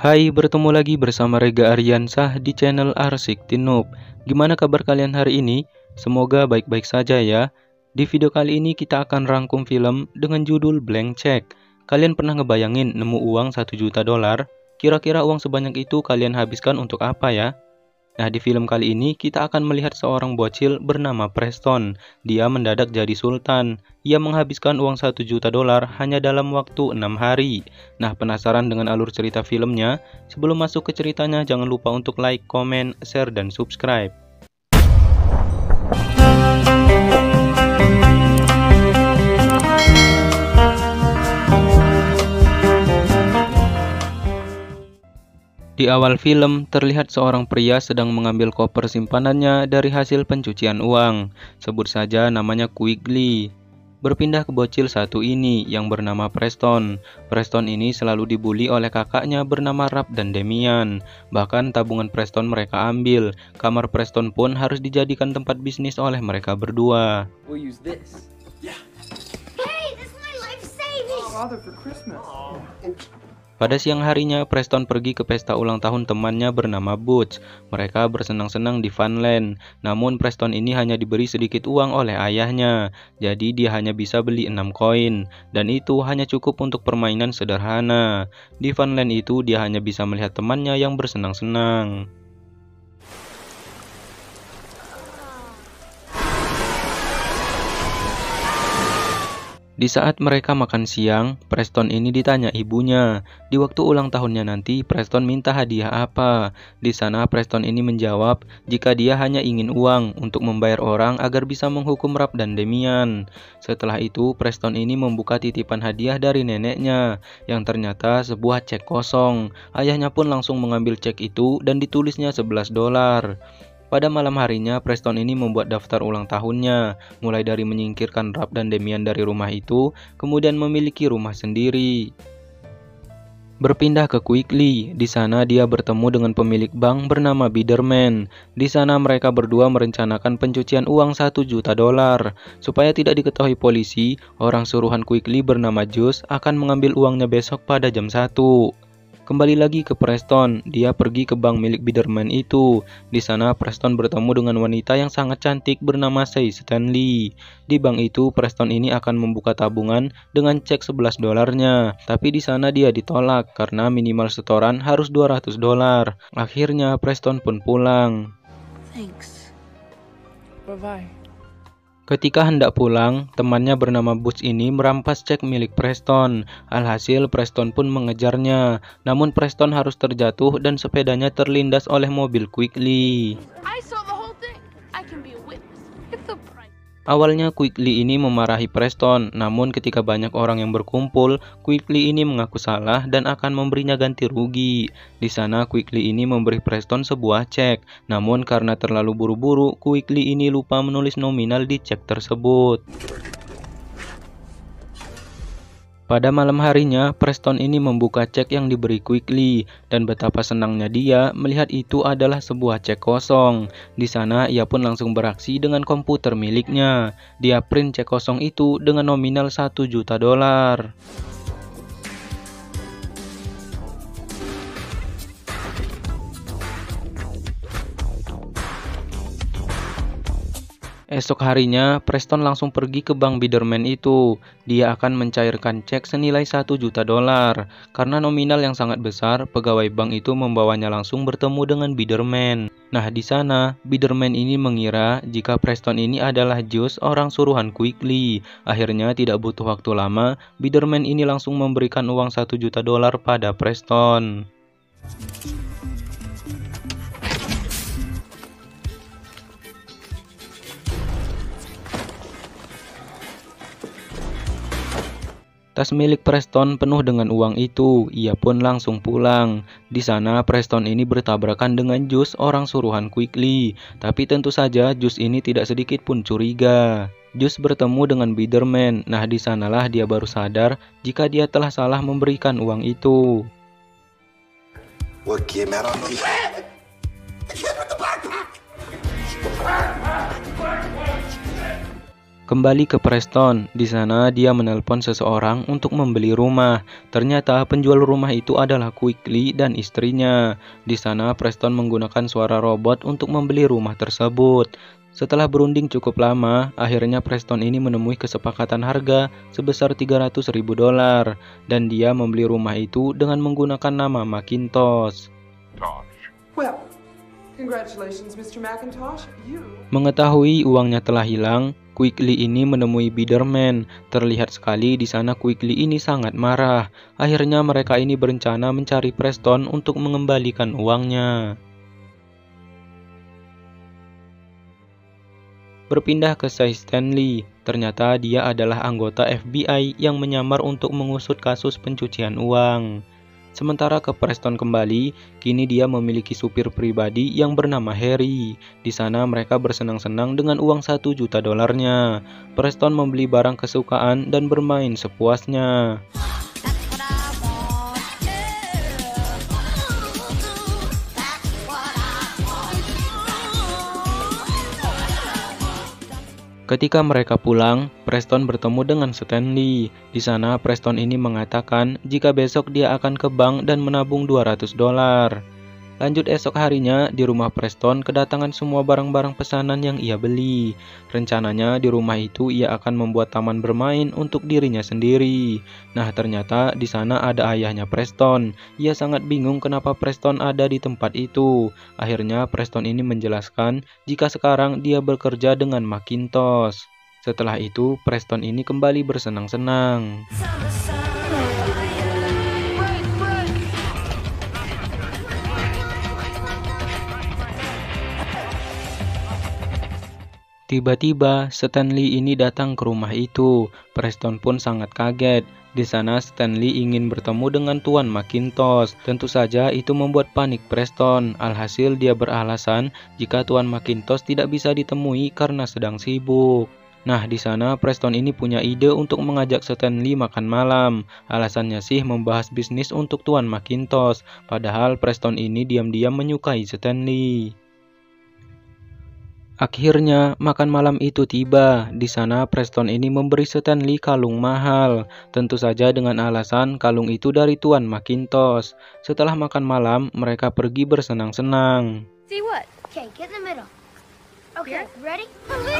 Hai, bertemu lagi bersama Rega Aryansah di channel Arsik Tinub. Gimana kabar kalian hari ini? Semoga baik-baik saja ya. Di video kali ini kita akan rangkum film dengan judul Blank Check. Kalian pernah ngebayangin nemu uang 1 juta dolar? Kira-kira uang sebanyak itu kalian habiskan untuk apa ya? Nah, di film kali ini kita akan melihat seorang bocil bernama Preston. Dia mendadak jadi sultan. Ia menghabiskan uang 1 juta dolar hanya dalam waktu 6 hari. Nah, penasaran dengan alur cerita filmnya? Sebelum masuk ke ceritanya, jangan lupa untuk like, komen, share, dan subscribe. Di awal film, terlihat seorang pria sedang mengambil koper simpanannya dari hasil pencucian uang. Sebut saja namanya Quigley. Berpindah ke bocil satu ini yang bernama Preston. Preston ini selalu dibully oleh kakaknya bernama Rap dan Damian. Bahkan tabungan Preston mereka ambil. Kamar Preston pun harus dijadikan tempat bisnis oleh mereka berdua. We'll use this. Hey, this is my life savings! Father for Christmas. Pada siang harinya, Preston pergi ke pesta ulang tahun temannya bernama Butch. Mereka bersenang-senang di Funland. Namun Preston ini hanya diberi sedikit uang oleh ayahnya. Jadi dia hanya bisa beli 6 koin. Dan itu hanya cukup untuk permainan sederhana. Di Funland itu dia hanya bisa melihat temannya yang bersenang-senang. Di saat mereka makan siang, Preston ini ditanya ibunya, di waktu ulang tahunnya nanti Preston minta hadiah apa? Di sana Preston ini menjawab, jika dia hanya ingin uang untuk membayar orang agar bisa menghukum Rap dan Damian. Setelah itu, Preston ini membuka titipan hadiah dari neneknya, yang ternyata sebuah cek kosong. Ayahnya pun langsung mengambil cek itu dan ditulisnya 11 dolar. Pada malam harinya, Preston ini membuat daftar ulang tahunnya, mulai dari menyingkirkan Rap dan Damian dari rumah itu, kemudian memiliki rumah sendiri. Berpindah ke Quigley, di sana dia bertemu dengan pemilik bank bernama Biderman. Di sana mereka berdua merencanakan pencucian uang 1 juta dolar. Supaya tidak diketahui polisi, orang suruhan Quigley bernama Juice akan mengambil uangnya besok pada jam 1. Kembali lagi ke Preston, dia pergi ke bank milik Biderman itu. Di sana Preston bertemu dengan wanita yang sangat cantik bernama Say Stanley. Di bank itu Preston ini akan membuka tabungan dengan cek 11 dolarnya. Tapi di sana dia ditolak karena minimal setoran harus 200 dolar. Akhirnya Preston pun pulang. Thanks. Bye-bye. Ketika hendak pulang, temannya bernama Butch ini merampas cek milik Preston. Alhasil Preston pun mengejarnya. Namun Preston harus terjatuh dan sepedanya terlindas oleh mobil Quigley. I saw the whole thing. I can be a witness. It's the price. Awalnya Quigley ini memarahi Preston, namun ketika banyak orang yang berkumpul, Quigley ini mengaku salah dan akan memberinya ganti rugi. Di sana Quigley ini memberi Preston sebuah cek, namun karena terlalu buru-buru, Quigley ini lupa menulis nominal di cek tersebut. Pada malam harinya, Preston ini membuka cek yang diberi Quigley, dan betapa senangnya dia melihat itu adalah sebuah cek kosong. Di sana, ia pun langsung beraksi dengan komputer miliknya. Dia print cek kosong itu dengan nominal 1 juta dolar. Esok harinya, Preston langsung pergi ke bank Biderman itu. Dia akan mencairkan cek senilai 1 juta dolar. Karena nominal yang sangat besar, pegawai bank itu membawanya langsung bertemu dengan Biderman. Nah, di sana, Biderman ini mengira jika Preston ini adalah Juice, orang suruhan Quigley. Akhirnya, tidak butuh waktu lama, Biderman ini langsung memberikan uang 1 juta dolar pada Preston. Tas milik Preston penuh dengan uang itu, ia pun langsung pulang. Di sana Preston ini bertabrakan dengan Juice, orang suruhan Quigley. Tapi tentu saja Juice ini tidak sedikit pun curiga. Juice bertemu dengan Biderman. Nah, di sanalah dia baru sadar jika dia telah salah memberikan uang itu. What came out on me? The kid with the backpack! Kembali ke Preston, di sana dia menelpon seseorang untuk membeli rumah. Ternyata penjual rumah itu adalah Quigley dan istrinya. Di sana Preston menggunakan suara robot untuk membeli rumah tersebut. Setelah berunding cukup lama, akhirnya Preston ini menemui kesepakatan harga sebesar $300.000 dan dia membeli rumah itu dengan menggunakan nama Macintosh. Well, congratulations, Mr. McIntosh. Mengetahui uangnya telah hilang, Quigley ini menemui Biderman. Terlihat sekali di sana Quigley ini sangat marah. Akhirnya mereka ini berencana mencari Preston untuk mengembalikan uangnya. Berpindah ke Say Stanley, ternyata dia adalah anggota FBI yang menyamar untuk mengusut kasus pencucian uang. Sementara ke Preston kembali, kini dia memiliki supir pribadi yang bernama Harry. Di sana mereka bersenang-senang dengan uang $1 juta. Preston membeli barang kesukaan dan bermain sepuasnya. Ketika mereka pulang, Preston bertemu dengan Stanley. Di sana Preston ini mengatakan jika besok dia akan ke bank dan menabung $200. Lanjut esok harinya, di rumah Preston kedatangan semua barang-barang pesanan yang ia beli. Rencananya di rumah itu ia akan membuat taman bermain untuk dirinya sendiri. Nah, ternyata di sana ada ayahnya Preston. Ia sangat bingung kenapa Preston ada di tempat itu. Akhirnya Preston ini menjelaskan jika sekarang dia bekerja dengan Macintosh. Setelah itu, Preston ini kembali bersenang-senang. Tiba-tiba Stanley ini datang ke rumah itu. Preston pun sangat kaget. Di sana Stanley ingin bertemu dengan Tuan Macintosh. Tentu saja itu membuat panik Preston. Alhasil dia beralasan jika Tuan Macintosh tidak bisa ditemui karena sedang sibuk. Nah, di sana Preston ini punya ide untuk mengajak Stanley makan malam. Alasannya sih membahas bisnis untuk Tuan Macintosh. Padahal Preston ini diam-diam menyukai Stanley. Akhirnya makan malam itu tiba. Di sana Preston ini memberi Stanley kalung mahal. Tentu saja dengan alasan kalung itu dari Tuan Macintosh. Setelah makan malam, mereka pergi bersenang-senang. See what? Okay, get in the middle. Okay, Here? ready? Okay.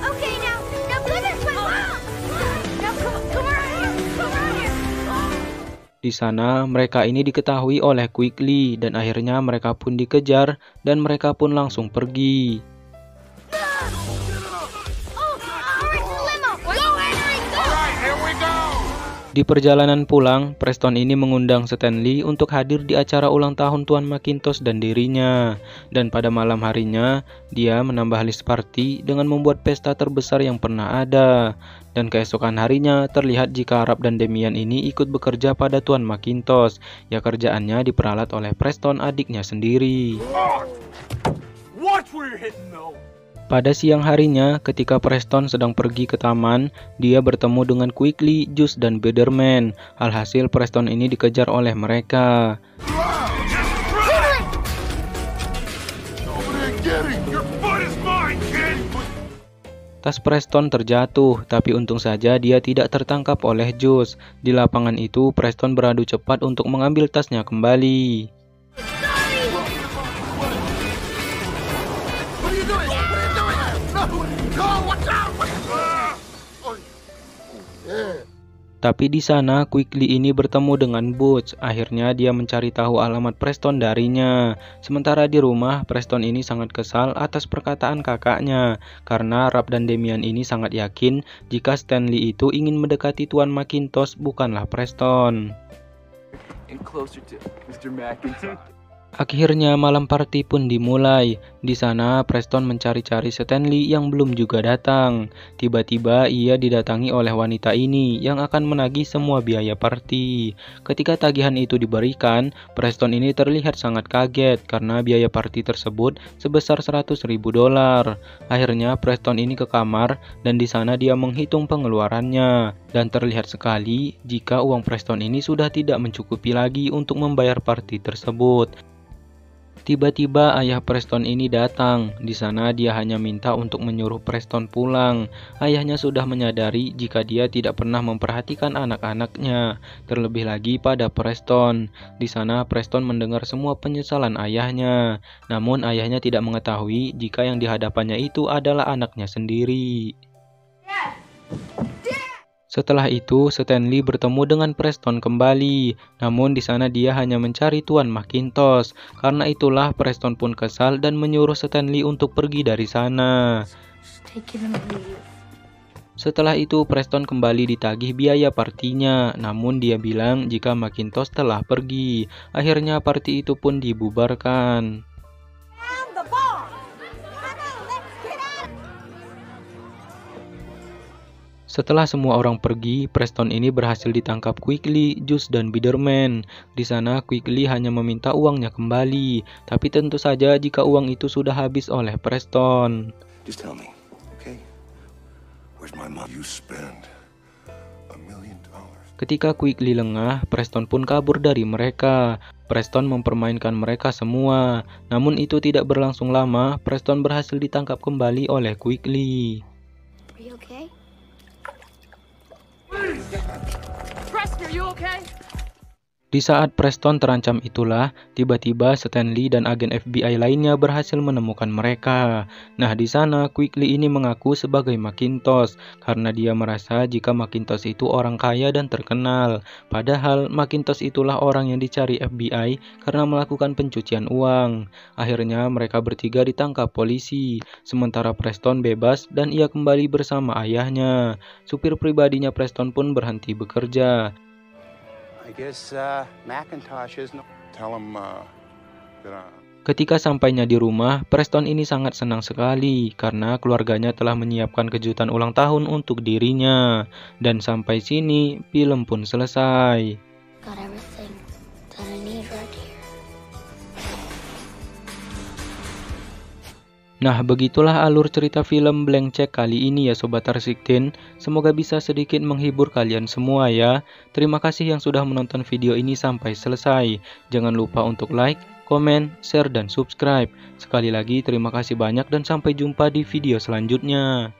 Okay, now go this way. Now come around here. Come around here. Di sana mereka ini diketahui oleh Quigley dan akhirnya mereka pun dikejar dan mereka pun langsung pergi. Di perjalanan pulang, Preston ini mengundang Stanley untuk hadir di acara ulang tahun Tuan Macintosh dan dirinya. Dan pada malam harinya, dia menambah list party dengan membuat pesta terbesar yang pernah ada. Dan keesokan harinya, terlihat jika Rap dan Damian ini ikut bekerja pada Tuan Macintosh. Ya, kerjaannya diperalat oleh Preston adiknya sendiri. Watch where you're hitting, though. Pada siang harinya, ketika Preston sedang pergi ke taman, dia bertemu dengan Quigley, Juice, dan Biderman. Alhasil Preston ini dikejar oleh mereka. Tas Preston terjatuh, tapi untung saja dia tidak tertangkap oleh Juice. Di lapangan itu, Preston beradu cepat untuk mengambil tasnya kembali. Tapi di sana Quigley ini bertemu dengan Butch. Akhirnya dia mencari tahu alamat Preston darinya. Sementara di rumah, Preston ini sangat kesal atas perkataan kakaknya. Karena Rap dan Damian ini sangat yakin jika Stanley itu ingin mendekati Tuan Macintosh bukanlah Preston. And closer to Mr. McIntosh. Akhirnya malam party pun dimulai. Di sana Preston mencari-cari Stanley yang belum juga datang. Tiba-tiba ia didatangi oleh wanita ini yang akan menagih semua biaya party. Ketika tagihan itu diberikan, Preston ini terlihat sangat kaget karena biaya party tersebut sebesar $100.000. Akhirnya Preston ini ke kamar dan di sana dia menghitung pengeluarannya. Dan terlihat sekali jika uang Preston ini sudah tidak mencukupi lagi untuk membayar party tersebut. Tiba-tiba ayah Preston ini datang. Di sana dia hanya minta untuk menyuruh Preston pulang. Ayahnya sudah menyadari jika dia tidak pernah memperhatikan anak-anaknya, terlebih lagi pada Preston. Di sana Preston mendengar semua penyesalan ayahnya. Namun ayahnya tidak mengetahui jika yang di hadapannya itu adalah anaknya sendiri. Setelah itu, Stanley bertemu dengan Preston kembali. Namun di sana dia hanya mencari Tuan Macintosh. Karena itulah Preston pun kesal dan menyuruh Stanley untuk pergi dari sana. Setelah itu, Preston kembali ditagih biaya partinya. Namun dia bilang jika Macintosh telah pergi. Akhirnya party itu pun dibubarkan. Setelah semua orang pergi, Preston ini berhasil ditangkap Quickly, Juice, dan Biderman. Di sana Quickly hanya meminta uangnya kembali, tapi tentu saja jika uang itu sudah habis oleh Preston. Just tell me, okay? Where's my money? You spend $1 million. Ketika Quickly lengah, Preston pun kabur dari mereka. Preston mempermainkan mereka semua. Namun itu tidak berlangsung lama, Preston berhasil ditangkap kembali oleh Quickly. Are you okay? Preston, are you okay? Di saat Preston terancam itulah, tiba-tiba Stanley dan agen FBI lainnya berhasil menemukan mereka. Nah, di sana Quickly ini mengaku sebagai Macintosh karena dia merasa jika Macintosh itu orang kaya dan terkenal. Padahal Macintosh itulah orang yang dicari FBI karena melakukan pencucian uang. Akhirnya mereka bertiga ditangkap polisi, sementara Preston bebas dan ia kembali bersama ayahnya. Supir pribadinya Preston pun berhenti bekerja. I guess Macintosh isn't. Tell him that Ketika sampainya di rumah, Preston ini sangat senang sekali karena keluarganya telah menyiapkan kejutan ulang tahun untuk dirinya. Dan sampai sini, film pun selesai. Got everything that I need right here. Nah, begitulah alur cerita film Blank Check kali ini ya Sobat Arsiktin. Semoga bisa sedikit menghibur kalian semua ya. Terima kasih yang sudah menonton video ini sampai selesai. Jangan lupa untuk like, komen, share, dan subscribe. Sekali lagi terima kasih banyak dan sampai jumpa di video selanjutnya.